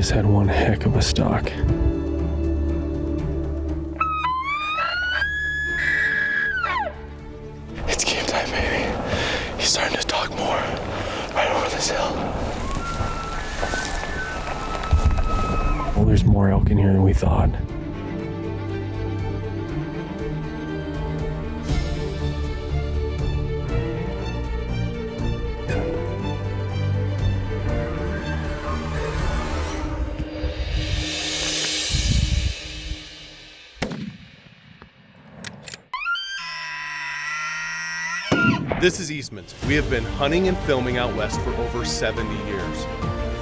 just had one heck of a stalk. It's game time, baby. He's starting to talk more right over this hill. Well, there's more elk in here than we thought. This is Eastmans. We have been hunting and filming out west for over 70 years.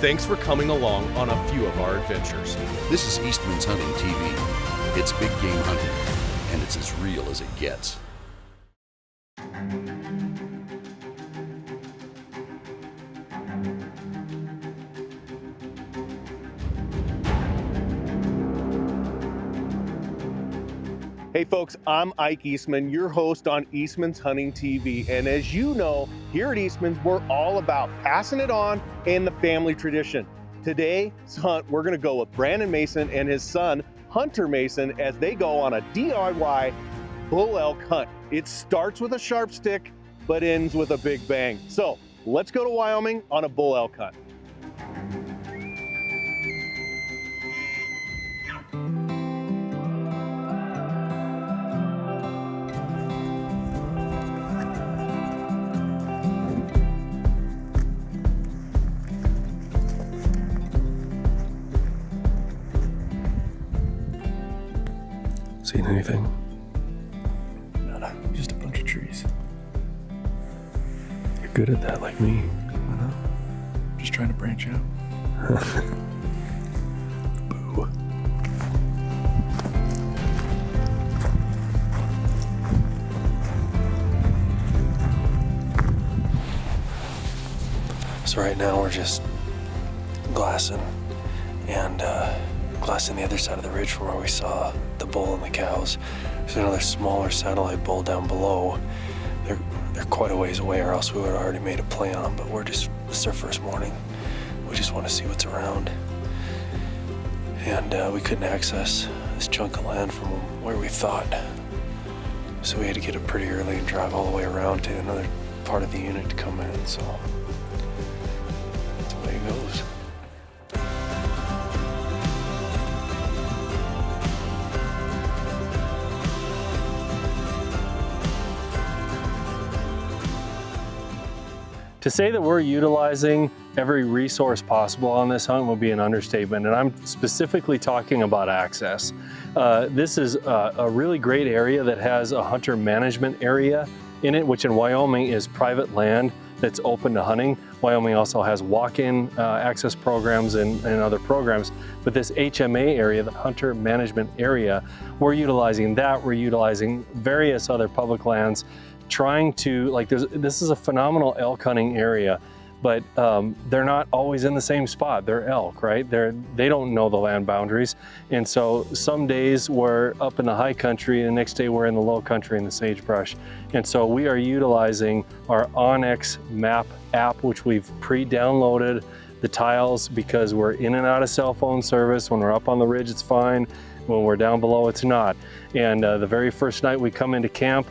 Thanks for coming along on a few of our adventures. This is Eastmans Hunting TV. It's big game hunting, and it's as real as it gets. Hey folks, I'm Ike Eastman, your host on Eastmans Hunting TV. And as you know, here at Eastmans, we're all about passing it on and the family tradition. Today's hunt, we're gonna go with Brandon Mason and his son, Hunter Mason, as they go on a DIY bull elk hunt. It starts with a sharp stick, but ends with a big bang. So let's go to Wyoming on a bull elk hunt. Seen anything? Nada, just a bunch of trees. You're good at that, like me. I know. Just trying to branch out. Boo. So right now we're just glassing and glassing the other side of the ridge from where we saw the bull and the cows. There's another smaller satellite bull down below. They're quite a ways away, or else we would have already made a play on them, but this is our first morning. We just want to see what's around. And we couldn't access this chunk of land from where we thought. So we had to get up pretty early and drive all the way around to another part of the unit to come in, so that's the way it goes. To say that we're utilizing every resource possible on this hunt would be an understatement, and I'm specifically talking about access. This is a really great area that has a hunter management area in it, which in Wyoming is private land that's open to hunting. Wyoming also has walk-in access programs and other programs, but this HMA area, the hunter management area, we're utilizing that. We're utilizing various other public lands, trying to, this is a phenomenal elk hunting area, but they're not always in the same spot. They're elk, right? They don't know the land boundaries. And so some days we're up in the high country, the next day we're in the low country in the sagebrush. And so we are utilizing our Onyx map app, which we've pre-downloaded the tiles, because we're in and out of cell phone service. When we're up on the ridge, it's fine. When we're down below, it's not. And the very first night we come into camp,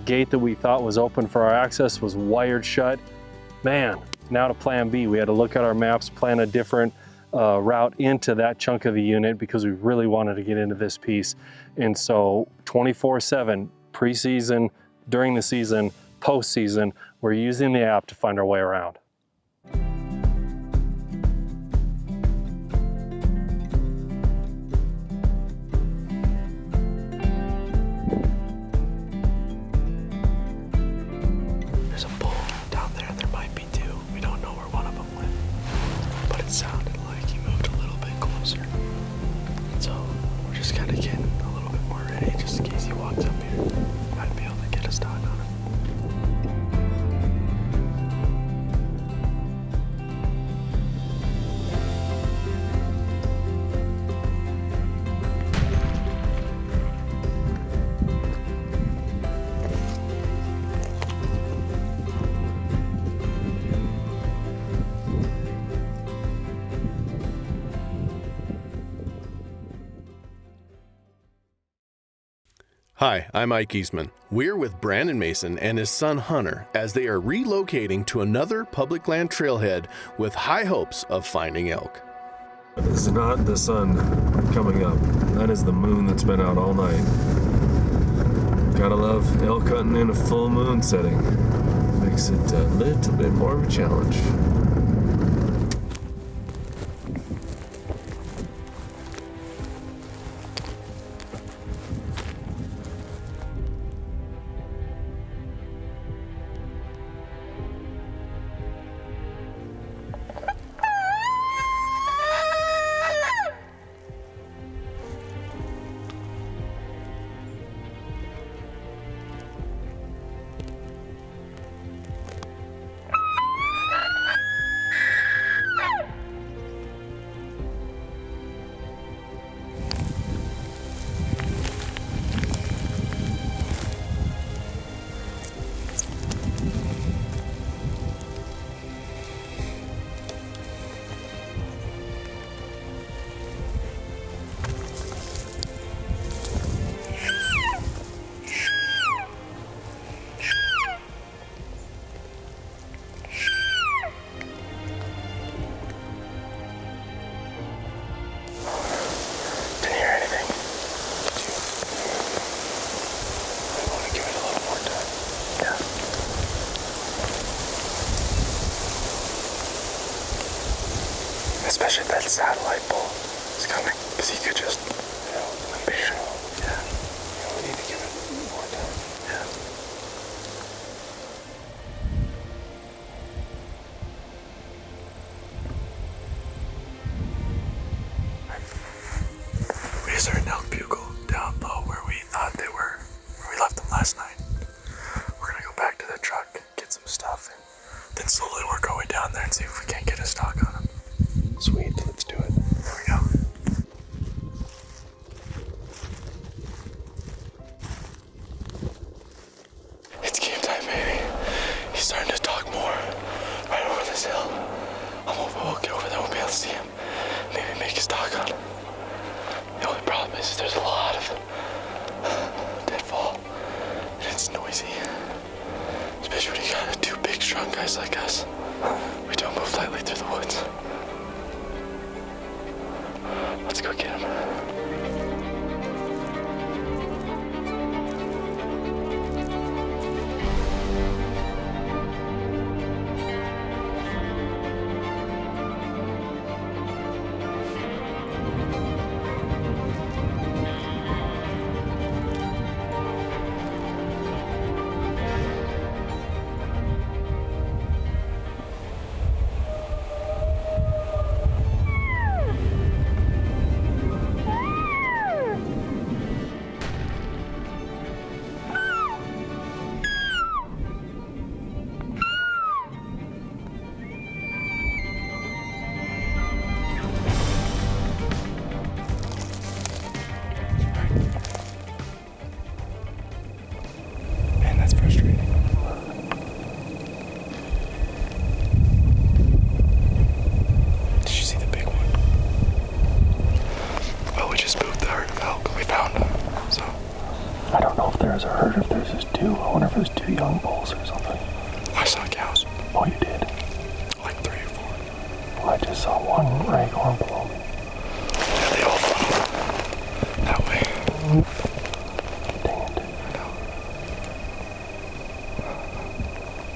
gate that we thought was open for our access was wired shut. Man, now to plan B. We had to look at our maps, plan a different route into that chunk of the unit because we really wanted to get into this piece. And so 24/7, preseason, during the season, postseason, we're using the app to find our way around. It sounded like he moved a little bit closer. So we're just kind of getting a little bit more ready just in case he walks up here. Might be able to get a stock on him. Hi, I'm Ike Eastman. We're with Brandon Mason and his son Hunter as they are relocating to another public land trailhead with high hopes of finding elk. This is not the sun coming up. That is the moon that's been out all night. Gotta love elk hunting in a full moon setting. Makes it a little bit more of a challenge. Especially if that satellite pole is coming, because he could just unbait it. Yeah. We need to give it more time. Yeah. We just heard an elk bugle down low where we thought they were, where we left them last night. We're gonna go back to the truck, get some stuff, and then slowly work our way down there and see if we can't get a stock on them. Sweet, let's do it. There we go. It's game time, baby. He's starting to talk more. Right over this hill. We'll get over there, we'll be able to see him. Maybe make a stock on him. The only problem is there's a lot of deadfall. And it's noisy. Especially when you got two big, strong guys like us. We don't move lightly through the woods. Let's go get him. Young bulls or something. I saw cows. Oh, you did? Like 3 or 4. Well, I just saw one right on below me. Yeah, they all follow that way. Dang it. I know.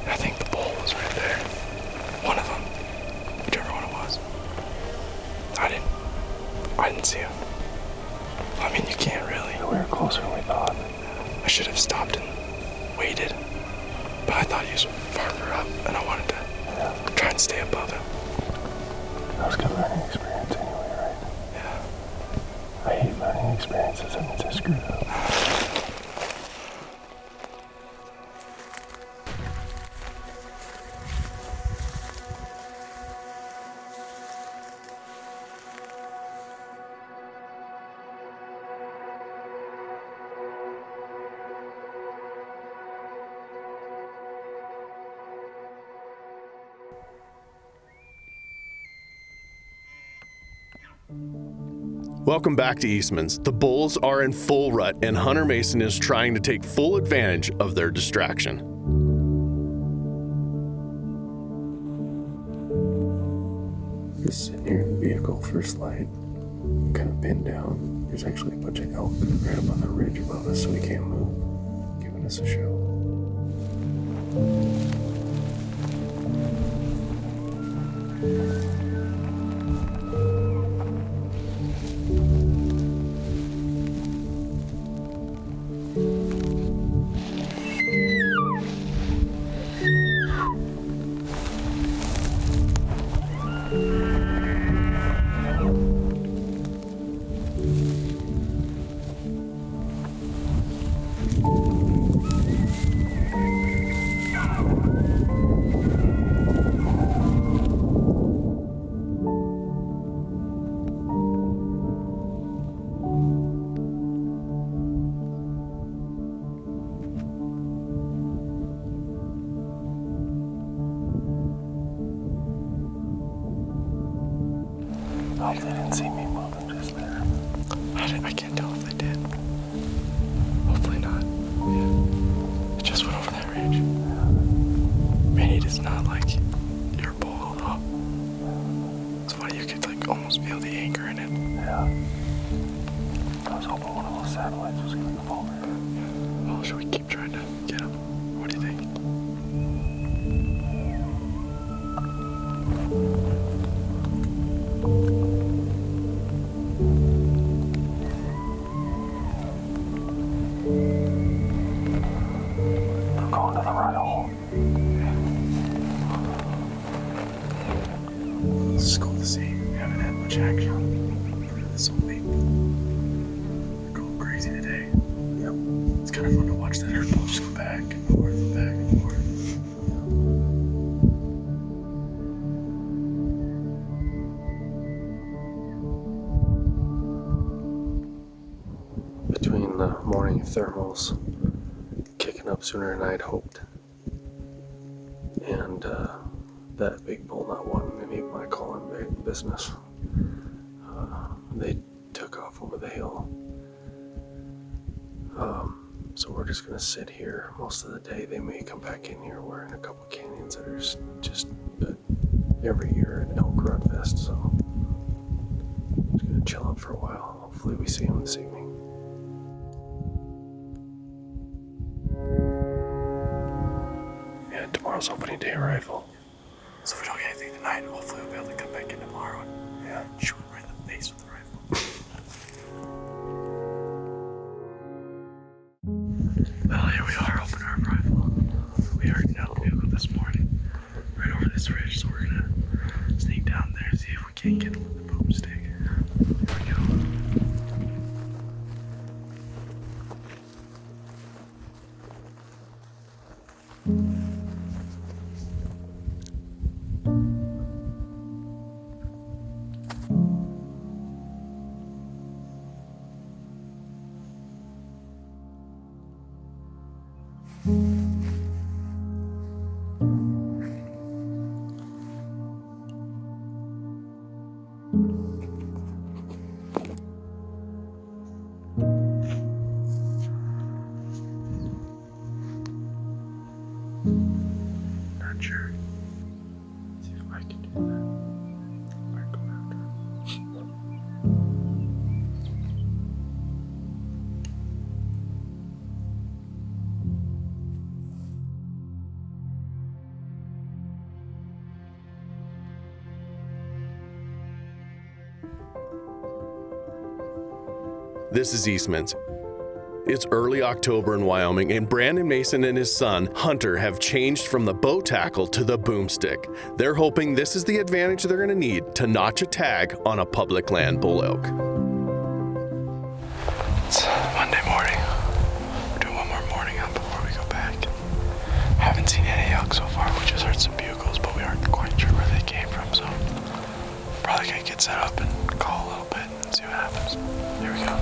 I think the bull was right there. One of them. Whichever one it was. I didn't see him. I mean, you can't really. We were closer than we thought. I should have stopped and waited. But I thought he was farther up, and I wanted to try and stay above him. That was a good learning experience anyway, right? Yeah. I hate learning experiences. That means I screwed up. Welcome back to Eastmans. The bulls are in full rut, and Hunter Mason is trying to take full advantage of their distraction. Just sitting here in the vehicle, first light, kind of pinned down. There's actually a bunch of elk right up on the ridge above us, so we can't move, giving us a show. I hope they didn't see me moving just there. I can't tell if they did. Hopefully not. Yeah. It just went over that ridge. Man, it is not like your bull at all. It's funny, you could like almost feel the anger in it. Yeah. I was hoping one of those satellites was going to come over. Well, should we keep trying to get him? What do you think? They're going to the right hole. This is cool to see. We haven't had much action for this whole week. They're going crazy today. Yep. It's kind of fun to watch that herd bull just go back and forth and back and forth. Between the morning thermals kicking up sooner than I'd hoped, and that big bull not wanting any of my calling business, they took off over the hill. So we're just gonna sit here most of the day. They may come back in here. We're in a couple canyons that are just every year an elk rut fest, so I'm just gonna chill out for a while. Hopefully we see them this evening. Yeah, tomorrow's opening day rifle. So if we don't get anything tonight, hopefully we'll be able to come back in tomorrow and shoot him right in the face with the rifle. Well, here we are, open our rifle. We heard an elk bugle this morning, right over this ridge, so we're gonna sneak down there and see if we can't get him with the boomstick. Here we go. Not sure. See if I can do that. Might go after him. This is Eastmans. It's early October in Wyoming, and Brandon Mason and his son, Hunter, have changed from the bow tackle to the boomstick. They're hoping this is the advantage they're gonna need to notch a tag on a public land bull elk. It's Monday morning. We're doing one more morning hunt before we go back. Haven't seen any elk so far. We just heard some bugles, but we aren't quite sure where they came from, so probably gonna get set up and call a little bit and see what happens. Here we go.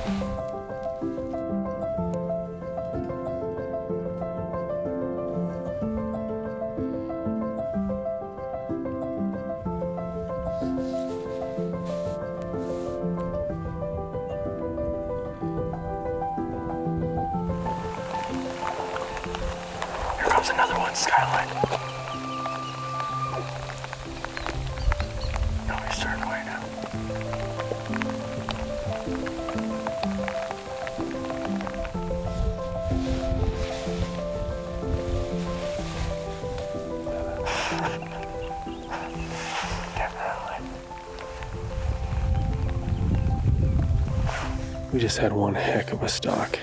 comes another one, Skyline. No, he's turning away now. We just had one heck of a stalk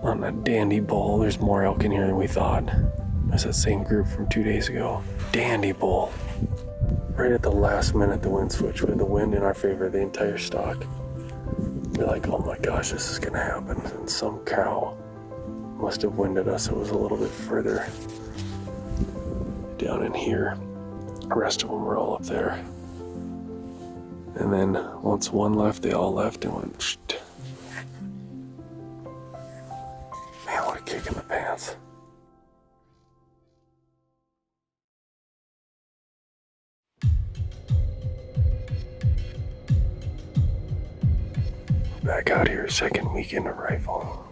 on that dandy bull. There's more elk in here than we thought. That's that same group from 2 days ago. Dandy bull. Right at the last minute, the wind switched. We had the wind in our favor the entire stalk. We're like, oh my gosh, this is gonna happen. And some cow must have winded us. It was a little bit further down in here. The rest of them were all up there. And then once one left, they all left and went, Shh. Man, what a kick in the pants. Back out here, second weekend of rifle,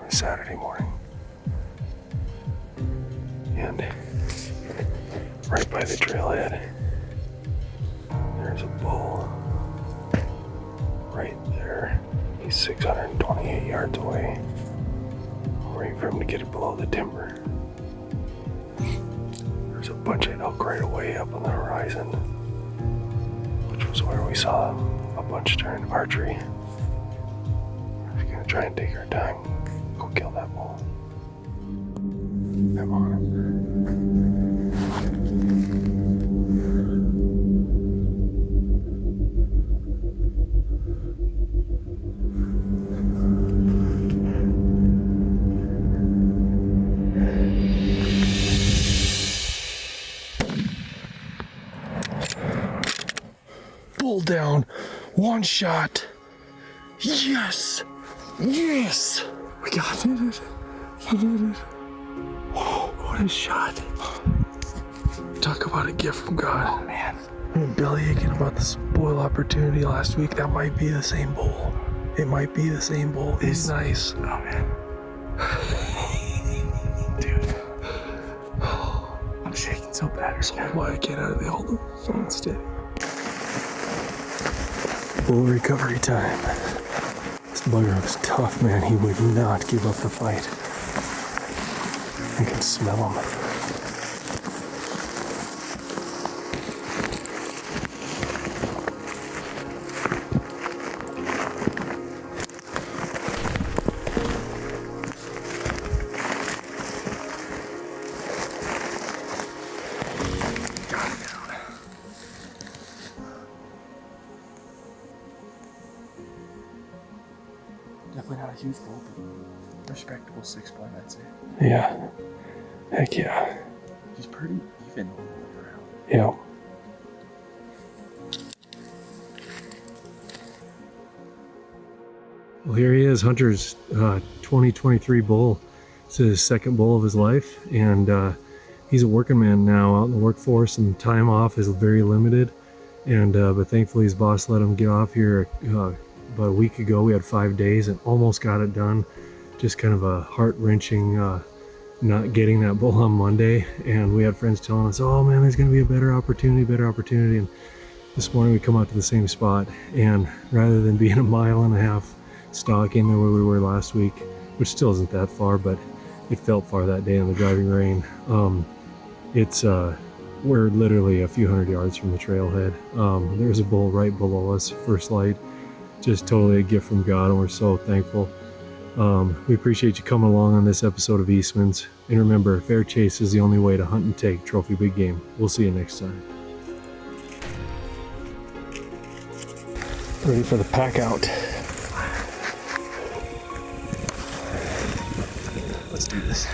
Saturday morning. And right by the trailhead, there's a bull right there. He's 628 yards away. Waiting for him to get it below the timber. There's a bunch of elk right away up on the horizon, which was where we saw a bunch during archery. We're just gonna try and take our time, go kill that bull. Come on. Bull down, one shot. Yes, yes, we got it. We did it. Oh, what a shot! Talk about a gift from God. Oh man, I had belly aching about this bull opportunity last week. That might be the same bull. It might be the same bull. It's nice. Oh man, dude, I'm shaking so bad. So why I can't out of the hold the phone steady. Bull recovery time. This bugger was tough, man. He would not give up the fight. I can smell him. Definitely not a huge bull, but respectable 6 point, I'd say. Yeah. Heck yeah. He's pretty even all the way around. Yeah. Well, here he is, Hunter's 2023 bull. It's his second bull of his life, and he's a working man now out in the workforce, and time off is very limited. And but thankfully his boss let him get off here about a week ago. We had 5 days and almost got it done. Just kind of a heart-wrenching not getting that bull on Monday, and we had friends telling us, oh man, there's going to be a better opportunity. And this morning we come out to the same spot, and rather than being 1.5 miles stalking there where we were last week, which still isn't that far, but it felt far that day in the driving rain, we're literally a few hundred yards from the trailhead. There's a bull right below us, first light. Just totally a gift from God, and we're so thankful. We appreciate you coming along on this episode of Eastmans. And remember, fair chase is the only way to hunt and take trophy big game. We'll see you next time. Ready for the pack out. Let's do this.